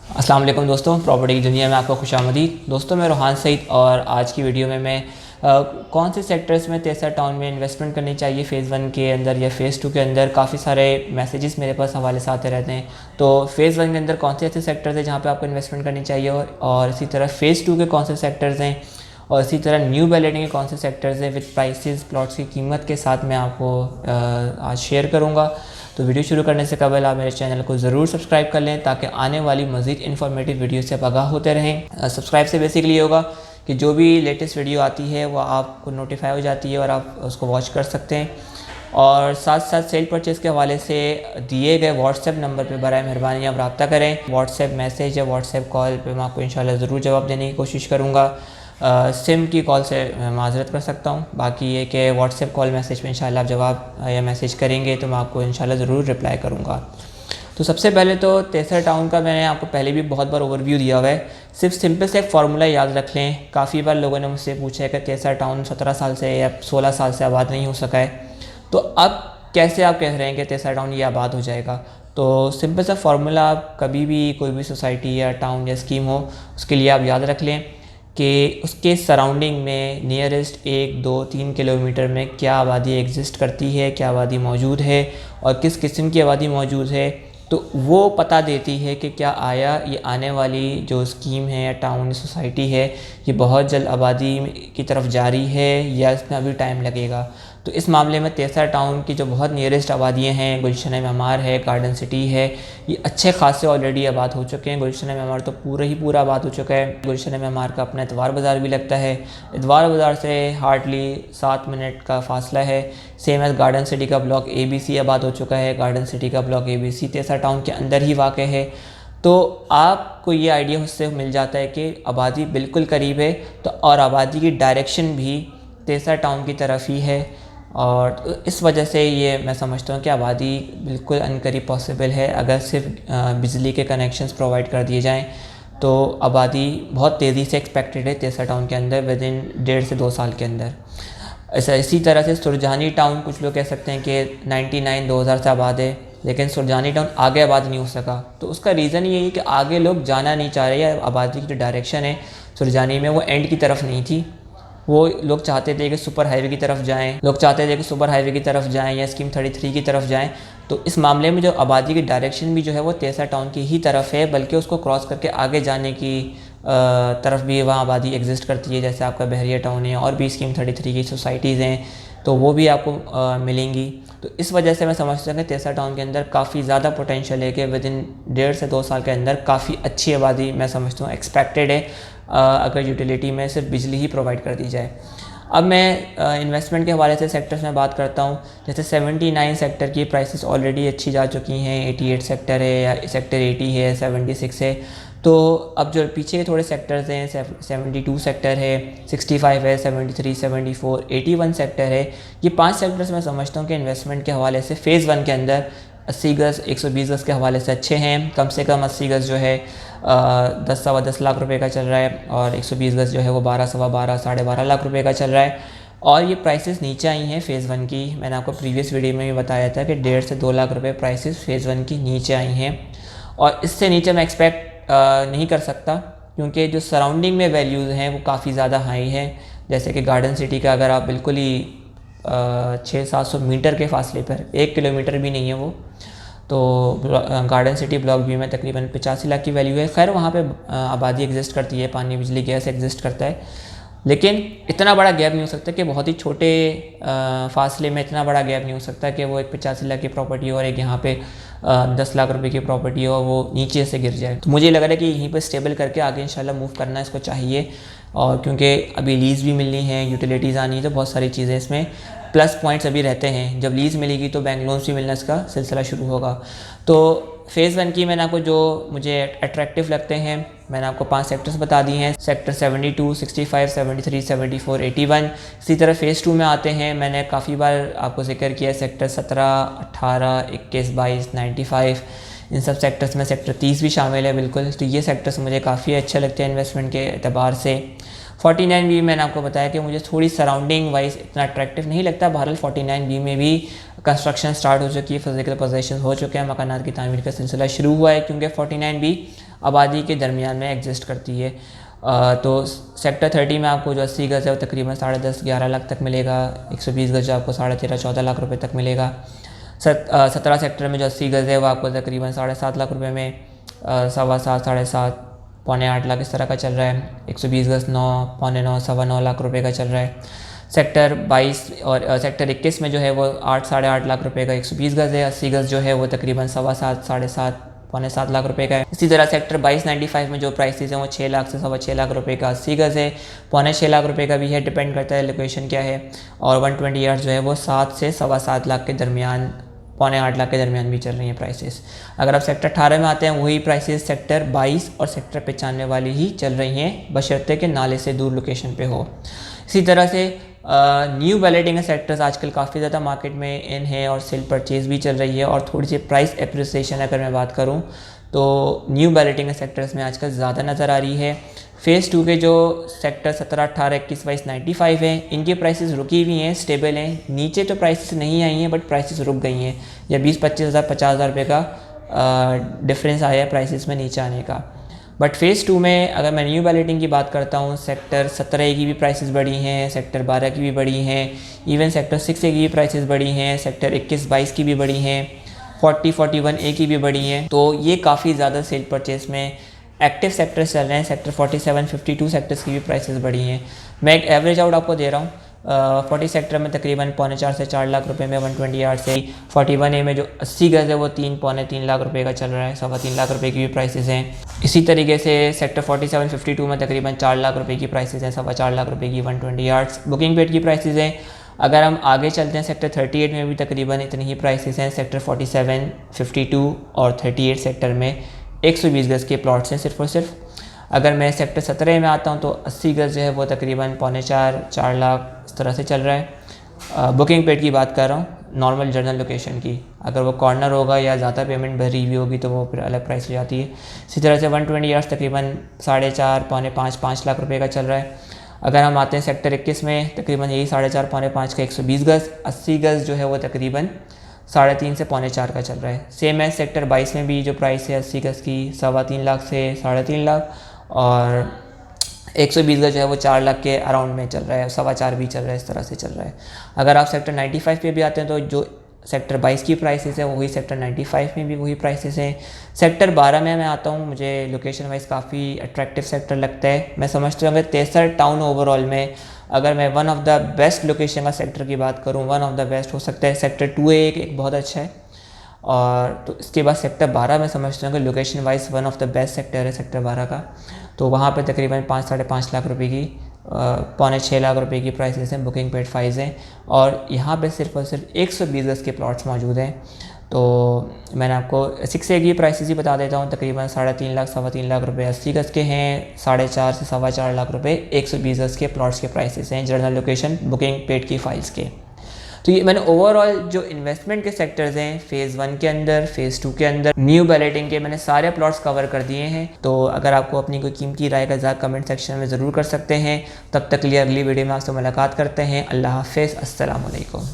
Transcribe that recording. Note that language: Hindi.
अस्सलाम वालेकुम दोस्तों, प्रॉपर्टी की दुनिया में आपको खुशामदीद। दोस्तों मैं रोहान सईद और आज की वीडियो में मैं कौन से सेक्टर्स में तेसा टाउन में इन्वेस्टमेंट करनी चाहिए फ़ेज़ 1 के अंदर या फ़ेज़ 2 के अंदर, काफ़ी सारे मैसेजेस मेरे पास हवाले से आते रहते हैं। तो फ़ेज़ 1 के अंदर कौन से ऐसे सेक्टर्स हैं जहाँ पे आपको इन्वेस्टमेंट करनी चाहिए और इसी तरह फ़ेज़ 2 के कौन से सेक्टर्स हैं और इसी तरह न्यू बैलेटिंग के कौन से सेक्टर्स हैं विद प्राइसेस प्लॉट्स की कीमत के साथ मैं आपको आज शेयर करूँगा। तो वीडियो शुरू करने से कबल आप मेरे चैनल को ज़रूर सब्सक्राइब कर लें ताकि आने वाली मज़ीद इन्फॉर्मेटिव वीडियो से आप आगाह होते रहें। सब्सक्राइब से बेसिकली ये होगा कि जो भी लेटेस्ट वीडियो आती है वो आपको नोटिफाई हो जाती है और आप उसको वॉच कर सकते हैं। और साथ साथ सेल परचेज़ के हवाले से दिए गए व्हाट्सएप नंबर पे बराए मेहरबानी आप रब्ता करें। व्हाट्सएप मैसेज या व्हाट्सएप कॉल पे मैं आपको इंशाल्लाह ज़रूर जवाब देने की कोशिश करूँगा। सिम की कॉल से माज़रत कर सकता हूँ, बाकी ये कि व्हाट्सएप कॉल मैसेज पे इंशाल्लाह आप जवाब या मैसेज करेंगे तो मैं आपको इंशाल्लाह ज़रूर रिप्लाई करूँगा। तो सबसे पहले तो तेसर टाउन का मैंने आपको पहले भी बहुत बार ओवरव्यू दिया हुआ है। सिर्फ सिंपल से एक फार्मूला याद रख लें। काफ़ी बार लोगों ने मुझसे पूछा है कि तेसर टाउन 17 साल से या 16 साल से आबाद नहीं हो सका है, तो अब कैसे आप कह रहे हैं कि तेसर टाउन ये आबाद हो जाएगा। तो सिंपल सा फार्मूला, आप कभी भी कोई भी सोसाइटी या टाउन या स्कीम हो उसके लिए आप याद रख लें कि उसके सराउंडिंग में नियरेस्ट 1, 2, 3 किलोमीटर में क्या आबादी एग्जिस्ट करती है, क्या आबादी मौजूद है और किस किस्म की आबादी मौजूद है। तो वो पता देती है कि क्या आया ये आने वाली जो स्कीम है या टाउन सोसाइटी है ये बहुत जल्द आबादी की तरफ जारी है या इसमें अभी टाइम लगेगा। तो इस मामले में तेसा टाउन की जो बहुत नियरेस्ट आबादियाँ हैं, गुलशन मेमार है, गार्डन सिटी है, ये अच्छे खासे ऑलरेडी आबाद हो चुके हैं। गुलशन मेमार तो पूरा ही पूरा आबाद हो चुका है। गुलशन मेमार का अपना इतवार बाज़ार भी लगता है। इतवार बाज़ार से हार्डली 7 मिनट का फासला है। सेम एज़ गार्डन सिटी का ब्लॉक ABC आबाद हो चुका है। गार्डन सिटी का ब्लॉक ABC तेसा टाउन के अंदर ही वाक़ है। तो आपको ये आइडिया उससे मिल जाता है कि आबादी बिल्कुल करीब है, तो और आबादी की डायरेक्शन भी तेसा टाउन की तरफ ही है। और इस वजह से ये मैं समझता हूँ कि आबादी बिल्कुल अनकरीब पॉसिबल है। अगर सिर्फ बिजली के कनेक्शंस प्रोवाइड कर दिए जाएँ तो आबादी बहुत तेज़ी से एक्सपेक्टेड है तेसा टाउन के अंदर विद इन 1.5 से 2 साल के अंदर। ऐसा इसी तरह से सुरजानी टाउन, कुछ लोग कह सकते हैं कि 99-2000 से आबाद है, लेकिन सुरजानी टाउन आगे आबाद नहीं हो सका। तो उसका रीज़न ये है कि आगे लोग जाना नहीं चाह रहे, या आबादी की जो डायरेक्शन है सुरजानी में वो एंड की तरफ नहीं थी। वो लोग चाहते थे कि सुपर हाईवे की तरफ जाएं, लोग चाहते थे कि सुपर हाईवे की तरफ जाएं या स्कीम 33 की तरफ जाएं। तो इस मामले में जो आबादी की डायरेक्शन भी जो है वो तेसा टाउन की ही तरफ है, बल्कि उसको क्रॉस करके आगे जाने की तरफ भी वहाँ आबादी एग्जिस्ट करती है। जैसे आपका बहरिया टाउन है और भी स्कीम 33 की सोसाइटीज़ हैं, तो वो भी आपको मिलेंगी। तो इस वजह से मैं समझता हूँ कि तेसा टाउन के अंदर काफ़ी ज़्यादा पोटेंशियल है कि विद इन 1.5 से 2 साल के अंदर काफ़ी अच्छी आबादी मैं समझता हूँ एक्सपेक्टेड है, अगर यूटिलिटी में सिर्फ बिजली ही प्रोवाइड कर दी जाए। अब मैं इन्वेस्टमेंट के हवाले से सेक्टर्स में बात करता हूँ। जैसे 79 सेक्टर की प्राइसेस ऑलरेडी अच्छी जा चुकी हैं। 88 सेक्टर है या सेक्टर 80 है, 76 है। तो अब जो पीछे के थोड़े सेक्टर्स हैं, 72 सेक्टर है, 65 है, 73, 74, 81 सेक्टर है। ये 5 सेक्टर्स मैं समझता हूँ कि इन्वेस्टमेंट के हवाले से फ़ेज़ 1 के अंदर 80 गज़ 120 गज़ के हवाले से अच्छे हैं। कम से कम 80 गज़ जो है 10-10.25 लाख रुपए का चल रहा है और 120 गज़ जो है वो 12-12.5 साढ़े 12 लाख रुपए का चल रहा है। और ये प्राइसेस नीचे आई हैं फ़ेज़ 1 की। मैंने आपको प्रीवियस वीडियो में भी बताया था कि 1.5 से 2 लाख रुपए प्राइसेस फ़ेज़ 1 की नीचे आई हैं और इससे नीचे मैं एक्सपेक्ट नहीं कर सकता, क्योंकि जो सराउंडिंग में वैल्यूज़ हैं वो काफ़ी ज़्यादा हाई हैं। जैसे कि गार्डन सिटी का अगर आप बिल्कुल ही 600-700 मीटर के फासले पर, 1 किलोमीटर भी नहीं है वो, तो गार्डन सिटी ब्लॉक व्यू में तकरीबन 85 लाख की वैल्यू है। खैर वहाँ पे आबादी एग्जिस्ट करती है, पानी बिजली गैस एग्जिस्ट करता है, लेकिन इतना बड़ा गैप नहीं हो सकता कि बहुत ही छोटे फासले में इतना बड़ा गैप नहीं हो सकता कि वो एक 85 लाख की प्रॉपर्टी और एक यहाँ पे 10 लाख रुपए की प्रॉपर्टी हो वो नीचे से गिर जाए। तो मुझे लग रहा है कि यहीं पर स्टेबल करके आगे इंशाल्लाह मूव करना इसको चाहिए। और क्योंकि अभी लीज़ भी मिलनी है, यूटिलिटीज़ आनी है, तो बहुत सारी चीज़ें इसमें प्लस पॉइंट्स अभी रहते हैं। जब लीज़ मिलेगी तो बैंक लोन्स भी मिलना इसका सिलसिला शुरू होगा। तो फ़ेज़ 1 की मैंने आपको जो मुझे अट्रैक्टिव लगते हैं मैंने आपको 5 सेक्टर्स बता दिए हैं। सेक्टर 72, 65, 73, 74, 81। इसी तरह फ़ेज़ 2 में आते हैं। मैंने काफ़ी बार आपको जिक्र किया सेक्टर 17, 18, 21, 22, 95। इन सब सेक्टर्स में सेक्टर 30 भी शामिल है बिल्कुल। तो ये सेक्टर्स मुझे काफ़ी अच्छे लगते हैं इन्वेस्टमेंट के एतबार से। 49 बी मैंने आपको बताया कि मुझे थोड़ी सराउंडिंग वाइज इतना अट्रैक्टिव नहीं लगता। बहरहाल 49 बी में भी कंस्ट्रक्शन स्टार्ट हो चुकी है, फिजिकल पोजेशन हो चुके हैं, मकानात की तामीर का सिलसिला शुरू हुआ है, क्योंकि 49 बी आबादी के दरमियान में एग्जिस्ट करती है। तो सेक्टर 30 में आपको जो 80 गज़ है वो तकरीबन 10.5-11 लाख तक मिलेगा। 120 गज़ जो आपको 13.5-14 लाख रुपए तक मिलेगा। 17 सेक्टर में जो 80 गज़ है वो आपको तकरीबन 7.5 लाख रुपए में 7.25, 7.5, पौने 8 लाख इस तरह का चल रहा है। 120 गज़ 9, पौने 9, 9.25 लाख रुपए का चल रहा है। सेक्टर 22 और सेक्टर 21 में जो है वो 8, 8.5 लाख रुपए का 120 गज़ है। 80 गज़ जो है वो तकरीबन 7.25, 7.5, पौने 7 लाख रुपए का है। इसी तरह सेक्टर 22-95 में जो प्राइसेस हैं वो 6 लाख से 6.25 लाख रुपए का 80 गज़ है। पौने 6 लाख रुपए का भी है, डिपेंड करता है लोकेशन क्या है। और 120 यार्ड जो है वो 7 से 7.25 लाख के दरमियान, पौने 8 लाख के दरमियान भी चल रही हैं प्राइसेस। अगर आप सेक्टर 18 में आते हैं वही प्राइसेस सेक्टर 22 और सेक्टर 95 वाली ही चल रही हैं, बशर्ते के नाले से दूर लोकेशन पे हो। इसी तरह से न्यू वैलिडिंग सेक्टर्स आजकल काफ़ी ज़्यादा मार्केट में इन है और सेल परचेज भी चल रही है। और थोड़ी सी प्राइस एप्रिसिएशन अगर मैं बात करूँ तो न्यू वैलिडिंग सेक्टर्स में आजकल ज़्यादा नज़र आ रही है। फ़ेज़ 2 के जो सेक्टर 17, 18, 21, 22, 95 हैं, इनके प्राइसेस रुकी हुई हैं, स्टेबल हैं। नीचे तो प्राइसेस नहीं आई हैं बट प्राइसेस रुक गई हैं, या 20-25 हज़ार 50 हज़ार रुपये का डिफरेंस आया है प्राइसेस में नीचे आने का। बट फ़ेज़ 2 में अगर मैं न्यू वैलिडिंग की बात करता हूँ, सेक्टर 17A की भी प्राइसेस बढ़ी हैं, सेक्टर 12 की भी बढ़ी हैं, इवन सेक्टर 6A की भी प्राइसेस बढ़ी हैं, सेक्टर 21-22 की भी बढ़ी हैं, 40-41A की भी बढ़ी हैं। तो ये काफ़ी ज़्यादा सेल परचेस में एक्टिव सेक्टर्स चल रहे हैं। सेक्टर 47-52 सेक्टर्स की भी प्राइसेस बढ़ी हैं। मैं एक एवरेज आउट आपको दे रहा हूँ। 40 सेक्टर में तकरीबन पौने 4 से 4 लाख रुपए में 120 यार्ड से। 41A में जो 80 गज़ है वो 3, पौने 3 लाख रुपए का चल रहा है। 3.25 लाख रुपए की भी प्राइसेस हैं। इसी तरीके से सेक्टर 47-52 में तकरीबन 4 लाख रुपए की प्राइसेस हैं। 4.25 लाख रुपए की 120 यार्ड्स बुकिंग पेड की प्राइसेस हैं। अगर हम आगे चलते हैं सेक्टर 38 में भी तकरीबन इतनी ही प्राइसेस हैं। सेक्टर 47, 52 और 38 सेक्टर में 120 गज़ के प्लॉट्स हैं सिर्फ और सिर्फ। अगर मैं सेक्टर 17 में आता हूं तो 80 गज़ जो है वो तकरीबन पौने 4 लाख इस तरह से चल रहा है। बुकिंग पेड की बात कर रहा हूँ, नॉर्मल जनरल लोकेशन की। अगर वो कॉर्नर होगा या ज़्यादा पेमेंट भरी हुई होगी तो वो फिर अलग प्राइस हो जाती है। इसी तरह से 120 यार्ड्स तकरीबन 4.5, पौने 5 लाख रुपये का चल रहा है। अगर हम आते हैं सेक्टर 21 में तकरीबन यही 4.5, पौने 5 का 120 गज़। 80 गज़ जो है वो तकरीबन 3.5 से पौने 4 का चल रहा है। सेम है सेक्टर 22 में भी जो प्राइस है 80 गज़ की 3.25 लाख से 3.5 लाख, और 120 गज़ जो है वो 4 लाख के अराउंड में चल रहा है। 4.25 भी चल रहा है, इस तरह से चल रहा है। अगर आप सेक्टर 95 पे भी आते हैं तो जो सेक्टर 22 की प्राइसेस है वही सेक्टर 95 में भी वही प्राइसेस हैं। सेक्टर 12 में मैं आता हूँ, मुझे लोकेशन वाइज काफ़ी अट्रैक्टिव सेक्टर लगता है। मैं समझता हूँ अगर 63 टाउन ओवरऑल में अगर मैं one of the best location का सेक्टर की बात करूँ, वन ऑफ द बेस्ट हो सकता है सेक्टर 2A एक बहुत अच्छा है। और तो इसके बाद सेक्टर 12 में समझता हूँ कि location wise one of the best sector है सेक्टर 12 का। तो वहाँ पे तकरीबन 5-5.5 लाख रुपए की, पौने 6 लाख रुपए की प्राइसेस हैं, बुकिंग पेड फाइज हैं। और यहाँ पे सिर्फ और सिर्फ 120 गज़ के प्लॉट्स मौजूद हैं। तो मैंने आपको 6A की प्राइसेस ही बता देता हूँ, तकरीबन 3.5 लाख 3.25 लाख रुपए 80 गज़ के हैं, 4.5 से 4.25 लाख रुपए 120 गज़ के प्लॉट्स के प्राइसेस हैं जनरल लोकेशन बुकिंग पेड की फाइल्स के। तो ये मैंने ओवरऑल जो इन्वेस्टमेंट के सेक्टर्स हैं फ़ेज़ 1 के अंदर, फ़ेज़ 2 के अंदर, न्यू बैलेटिंग के मैंने सारे प्लॉट्स कवर कर दिए हैं। तो अगर आपको अपनी कोई कीमती राय का इज़हार कमेंट सेक्शन में ज़रूर कर सकते हैं। तब तक के लिए अगली वीडियो में आपसे मुलाकात करते हैं। अल्लाह हाफ़िज़, अस्सलाम वालेकुम।